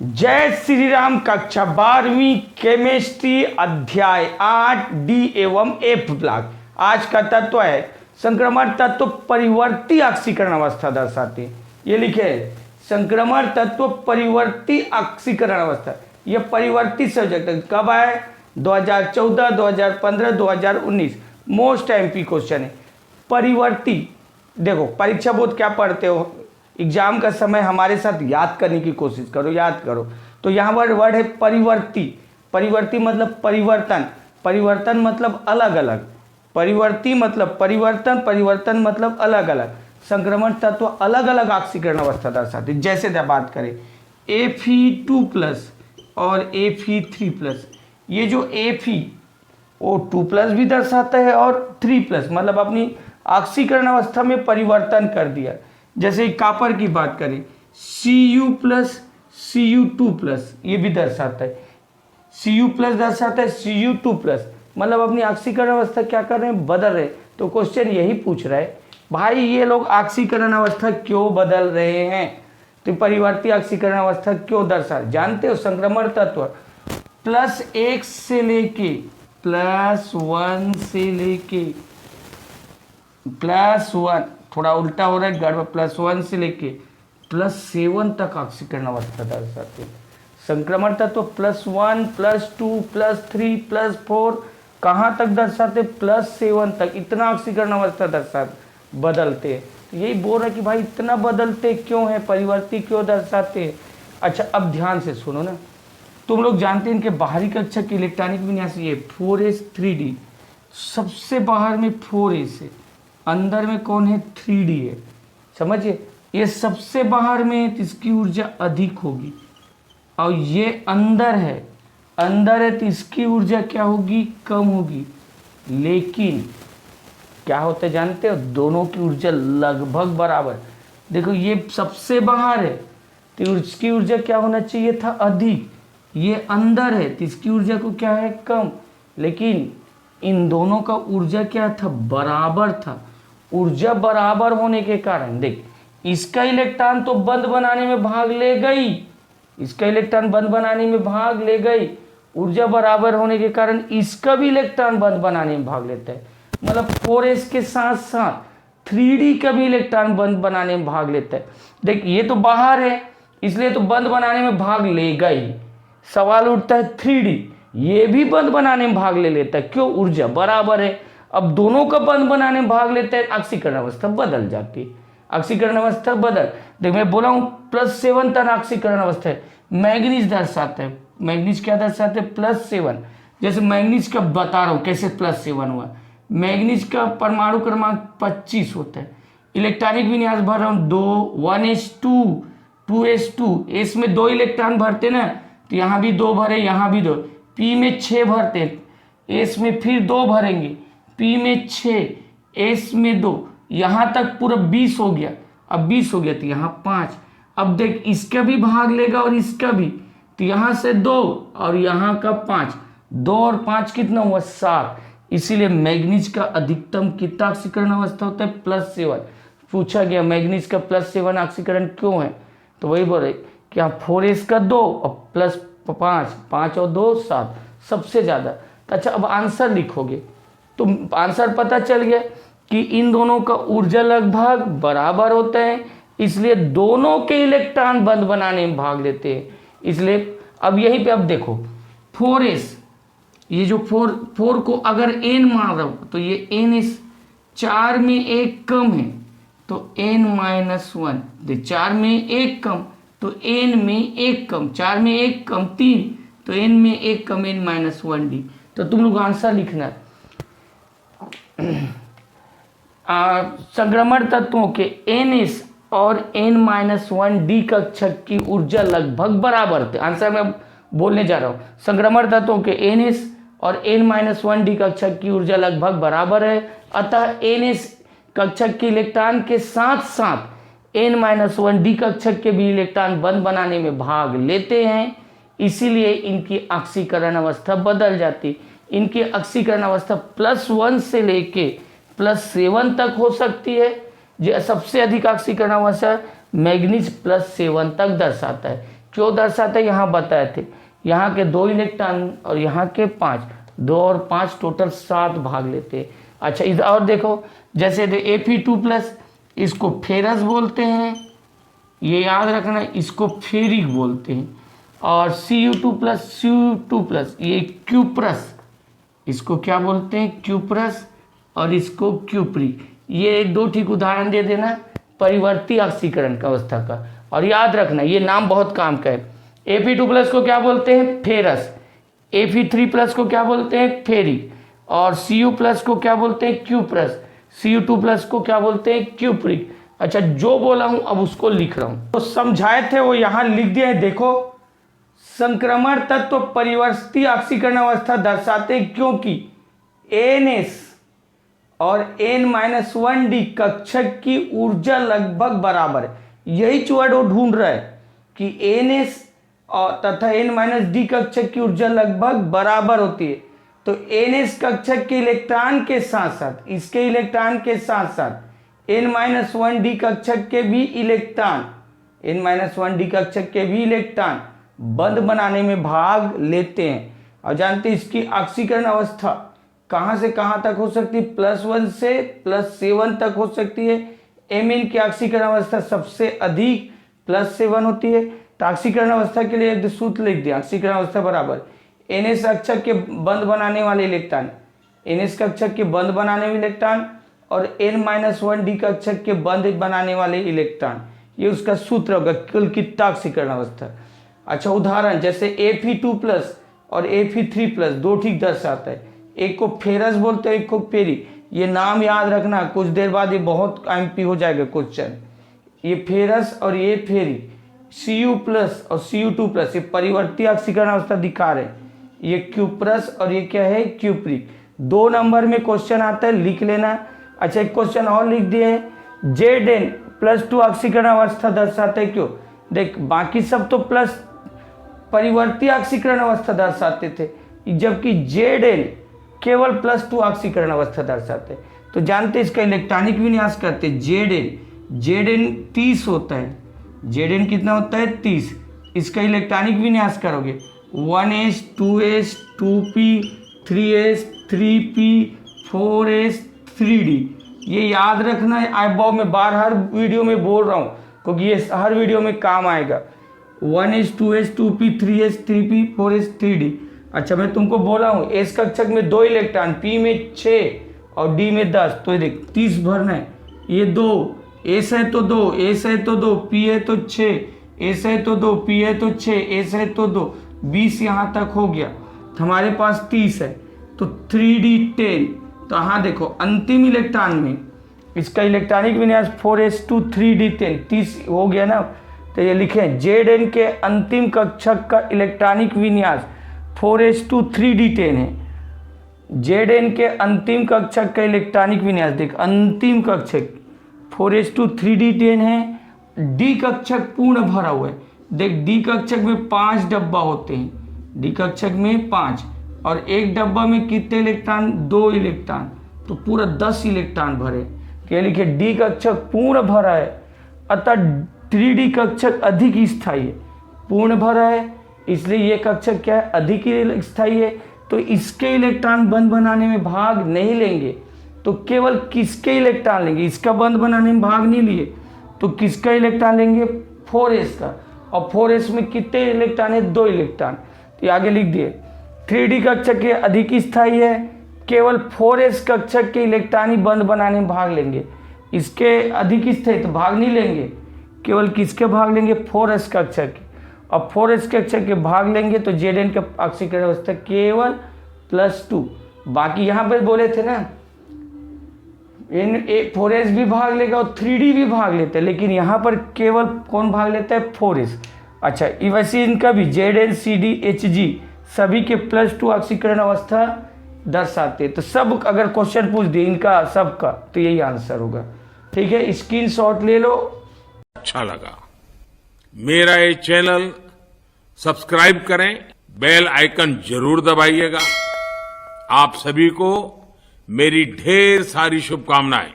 जय श्री राम। कक्षा 12वीं केमिस्ट्री अध्याय 8 डी एवं एफ ब्लॉक। आज का तत्व है संक्रमण तत्व परिवर्ती ऑक्सीकरण अवस्था दर्शाते हैं। ये लिखे है संक्रमण तत्व परिवर्ती ऑक्सीकरण अवस्था। ये परिवर्ती सब्जेक्ट कब आए? 2014, 2015, 2019 मोस्ट एमपी क्वेश्चन है। परिवर्ती देखो परीक्षा बोर्ड क्या पढ़ते हो, एग्जाम का समय हमारे साथ याद करने की कोशिश करो, याद करो। तो यहाँ पर वर्ड है परिवर्ती। परिवर्ती मतलब परिवर्तन, परिवर्तन मतलब अलग अलग, परिवर्ती मतलब परिवर्तन, परिवर्तन मतलब अलग अलग। संक्रमण तत्व अलग अलग ऑक्सीकरण अवस्था दर्शाते। जैसे बात करें Fe2+ और Fe3+, ये जो Fe2+ भी दर्शाता है और 3+ मतलब अपनी ऑक्सीकरण अवस्था में परिवर्तन कर दिया। जैसे कॉपर की बात करें Cu+ Cu2+ ये भी दर्शाता है, Cu+ दर्शाता है Cu2+ मतलब अपनी ऑक्सीकरण अवस्था क्या कर रहे हैं, बदल रहे हैं। तो क्वेश्चन यही पूछ रहा है भाई ये लोग ऑक्सीकरण अवस्था क्यों बदल रहे हैं, तो परिवर्ती ऑक्सीकरण अवस्था क्यों दर्शा। जानते हो संक्रमण तत्व +1 से लेके +1 से लेके +1, थोड़ा उल्टा हो रहा है गड़बड़, +1 से लेके +7 तक ऑक्सीकरण अवस्था दर्शाते हैं। संक्रमण तत्व +1, +2, +3, +4 कहाँ तक दर्शाते? +7 तक, इतना ऑक्सीकरण अवस्था दर्शाते बदलते हैं। तो यही बोल रहा है कि भाई इतना बदलते क्यों है, परिवर्ती क्यों दर्शाते हैं। अच्छा अब ध्यान से सुनो ना, तुम लोग जानते हैं इनके बाहरी कक्षा की इलेक्ट्रॉनिक विन्यास ये 4s 3d, सबसे बाहर में 4s है, अंदर में कौन है 3d है। समझिए ये सबसे बाहर में है तो इसकी ऊर्जा अधिक होगी, और ये अंदर है, अंदर है तो इसकी ऊर्जा क्या होगी, कम होगी। लेकिन क्या होता है जानते हो, दोनों की ऊर्जा लगभग बराबर। देखो ये सबसे बाहर है तो इसकी ऊर्जा क्या होना चाहिए था, अधिक। ये अंदर है तो इसकी ऊर्जा को क्या है, कम। लेकिन इन दोनों का ऊर्जा क्या था, बराबर था। ऊर्जा बराबर होने के कारण देख इसका इलेक्ट्रॉन तो बंद बनाने में भाग ले गई, इसका इलेक्ट्रॉन बंद बनाने में भाग ले गई, ऊर्जा बराबर होने के कारण इसका भी इलेक्ट्रॉन बंद बनाने में भाग लेता है। मतलब 4s के साथ साथ 3d का भी इलेक्ट्रॉन बंद बनाने में भाग लेता है। देख ये तो बाहर है इसलिए तो बंद बनाने में भाग लेगा ही। सवाल उठता है 3d ये भी बंद बनाने में भाग ले लेता है, क्यों, ऊर्जा बराबर है। अब दोनों का बंद बनाने में भाग लेते हैं, ऑक्सीकरण अवस्था बदल जाती है। ऑक्सीकरण अवस्था बदल, देख मैं बोला हूँ +7 तक ऑक्सीकरण अवस्था है। मैग्नीज दर्शाता है, मैग्नीज क्या दर्शाते हैं, +7। जैसे मैग्नीज का बता रहा हूँ कैसे +7 हुआ। मैग्नीज का परमाणु क्रमांक 25 होता है। इलेक्ट्रॉनिक विन्यास भर रहा हूँ 2, 1s2 2s2, s में 2 इलेक्ट्रॉन भरते ना, तो यहाँ भी 2 भरे, यहाँ भी 2। p में 6 भरते, s में फिर 2 भरेंगे, p में 6, s में 2, यहाँ तक पूरा 20 हो गया। अब 20 हो गया तो यहाँ 5। अब देख इसका भी भाग लेगा और इसका भी, तो यहाँ से 2 और यहाँ का 5, 2 और 5 कितना हुआ, 7। इसीलिए मैग्नीज का अधिकतम कितना ऑक्सीकरण अवस्था होता है, +7। पूछा गया मैग्नीज का +7 ऑक्सीकरण क्यों है, तो वही बोल रहे कि यहाँ 4s का 2 और +5, 5 और 2 7 सबसे ज़्यादा। तो अच्छा अब आंसर लिखोगे तो आंसर पता चल गया कि इन दोनों का ऊर्जा लगभग बराबर होता है, इसलिए दोनों के इलेक्ट्रॉन बंद बनाने में भाग लेते हैं। इसलिए अब यहीं पे अब देखो 4s, ये जो 4 को अगर n मान रहा हूँ तो ये ns 4 में 1 कम है तो n-1, 4 में 1 कम तो n में 1 कम, 4 में 1 कम 3 तो n में 1 कम n-1d। तो तुम लोग आंसर लिखना है। संक्रमण तत्वों के ns और n-1d कक्षक की ऊर्जा लगभग बराबर थे। आंसर मैं बोलने जा रहा हूँ, संक्रमण तत्वों के ns और n-1d कक्षक की ऊर्जा लगभग बराबर है, अतः ns कक्षक के इलेक्ट्रॉन के साथ साथ n-1d कक्षक के भी इलेक्ट्रॉन बंद बनाने में भाग लेते हैं, इसीलिए इनकी ऑक्सीकरण अवस्था बदल जाती। इनकी ऑक्सीकरण अवस्था +1 से लेके +7 तक हो सकती है। जो सबसे अधिक ऑक्सीकरण अवस्था मैग्नीज +7 तक दर्शाता है। क्यों दर्शाते हैं यहाँ बताए थे। यहाँ के 2 इलेक्ट्रॉन और यहाँ के 5, 2 और 5 टोटल 7 भाग लेते हैं। अच्छा इधर और देखो, जैसे Fe2+, इसको फेरस बोलते हैं, ये याद रखना, इसको फेरिक बोलते हैं। और Cu2+, ये क्यूप्रस, इसको क्या बोलते हैं, क्यूप्रस, और इसको क्यूप्री। ये 2 ठीक उदाहरण दे देना परिवर्ती ऑक्सीकरण का अवस्था का, और याद रखना ये नाम बहुत काम का है। Fe2+ को क्या बोलते हैं, फेरस, Fe3+ को क्या बोलते हैं, फेरिक, और Cu+ को क्या बोलते हैं, क्यूप्रस, Cu2+ को क्या बोलते हैं, क्यूप्रिक। अच्छा जो बोला हूं अब उसको लिख रहा हूं, तो समझाए थे वो यहां लिख दिया है। देखो, संक्रमण तत्व परिवर्ती ऑक्सीकरण अवस्था दर्शाते हैं क्योंकि NS और N-1D कक्षक की ऊर्जा लगभग बराबर है। यही वर्ड वो ढूंढ रहा है कि NS और तथा N-D कक्षक की ऊर्जा लगभग बराबर होती है। तो NS कक्षक के इलेक्ट्रॉन के साथ साथ, इसके इलेक्ट्रॉन के साथ साथ N-1D कक्षक के भी इलेक्ट्रॉन, N-1D कक्षक के भी इलेक्ट्रॉन बंध बनाने में भाग लेते हैं। और जानते हैं इसकी ऑक्सीकरण अवस्था कहां से कहां तक हो सकती है, +1 से +7 तक हो सकती है। Mn की ऑक्सीकरण अवस्था सबसे अधिक +7 होती है। तो ऑक्सीकरण अवस्था के लिए सूत्र लिख दिया, ऑक्सीकरण अवस्था बराबर NS कक्षक के बंध बनाने वाले इलेक्ट्रॉन, NS कक्षक के बंध बनाने वाले इलेक्ट्रॉन और N-1D कक्षक के बंध बनाने वाले इलेक्ट्रॉन, ये उसका सूत्र होगा कुल कितना ऑक्सीकरण अवस्था। अच्छा उदाहरण जैसे Fe2+ और Fe3+ 2 ठीक दर्शाता है। एक को फेरस बोलते हैं, एक को फेरिक। ये नाम याद रखना, कुछ देर बाद ये बहुत MP हो जाएगा क्वेश्चन। ये फेरस और ये फेरिक, Cu+ और Cu2+ ये परिवर्ती ऑक्सीकरण अवस्था दिखा रहे हैं। ये क्यूप्रस और ये क्या है, क्यूप्रिक। 2 नंबर में क्वेश्चन आता है, लिख लेना। अच्छा एक क्वेश्चन और लिख दिए हैं, Zn+2 ऑक्सीकरण अवस्था दर्शाते क्यों। देख बाकी सब तो प्लस परिवर्ती ऑक्सीकरण अवस्था दर्शाते थे, जबकि Zn केवल +2 ऑक्सीकरण अवस्था दर्शाते। तो जानते इसका इलेक्ट्रॉनिक विन्यास करते, Zn 30 होता है। Zn कितना होता है, 30। इसका इलेक्ट्रॉनिक विन्यास करोगे 1s 2s 2p 3s 3p 4s 3d। ये याद रखना है, अब मैं बार हर वीडियो में बोल रहा हूँ क्योंकि ये हर वीडियो में काम आएगा। 1s 2s 2p 3s 3p 4s 3d। अच्छा मैं तुमको बोला हूँ एस कक्षक में 2 इलेक्ट्रॉन, p में 6 और d में 10। तो ये देख 30 भरना है। ये 2 एस है तो 2, एस है तो 2, p है तो 6, एस है तो 2, p है तो 6, एस है तो 2, 20 यहाँ तक हो गया। तो हमारे पास 30 है तो 3d10। तो हाँ देखो अंतिम इलेक्ट्रॉन में इसका इलेक्ट्रॉनिक विन्यास 4s2 3d10 30 हो गया ना। तो ये लिखें Zn के अंतिम कक्षक का इलेक्ट्रॉनिक विन्यास 4s2 3d10 है। Zn के अंतिम कक्षक का इलेक्ट्रॉनिक विन्यास देख, अंतिम कक्षक 4s2 3d10 है। डी कक्षक पूर्ण भरा हुआ है। देख डी कक्षक में 5 डब्बा होते हैं, डी कक्षक में 5 और एक डब्बा में कितने इलेक्ट्रॉन, 2 इलेक्ट्रॉन। तो पूरा 10 इलेक्ट्रॉन भरे। क्या लिखे, डी कक्षक पूर्ण भरा है, अतः 3d कक्षक अधिक स्थायी है। पूर्ण भरा है इसलिए ये कक्षक क्या है, अधिक स्थायी है। तो इसके इलेक्ट्रॉन बंध बनाने में भाग नहीं लेंगे, तो केवल किसके इलेक्ट्रॉन लेंगे, इसका बंध बनाने में भाग नहीं लिए तो किसका इलेक्ट्रॉन लेंगे, 4s का। और 4s में कितने इलेक्ट्रॉन है, 2 इलेक्ट्रॉन। तो आगे लिख दिए 3d कक्षक के अधिक स्थायी है, केवल 4s कक्षक के इलेक्ट्रॉन ही बंध बनाने में भाग लेंगे। इसके अधिक स्थायी तो भाग नहीं लेंगे, केवल किसके भाग लेंगे, 4s कक्षक के। और 4s कक्षक के भाग लेंगे तो Zn का ऑक्सीकरण अवस्था केवल +2। बाकी यहाँ पर बोले थे ना 4s भी भाग लेगा और 3d भी भाग लेता है, लेकिन यहाँ पर केवल कौन भाग लेता है, 4s। अच्छा वैसे इनका भी Zn CD Hg सभी के +2 ऑक्सीकरण अवस्था दर्शाते। तो सब अगर क्वेश्चन पूछ दे इनका सबका तो यही आंसर होगा। ठीक है, स्क्रीनशॉट ले लो। अच्छा लगा मेरा ये चैनल सब्सक्राइब करें, बेल आइकन जरूर दबाइएगा। आप सभी को मेरी ढेर सारी शुभकामनाएं।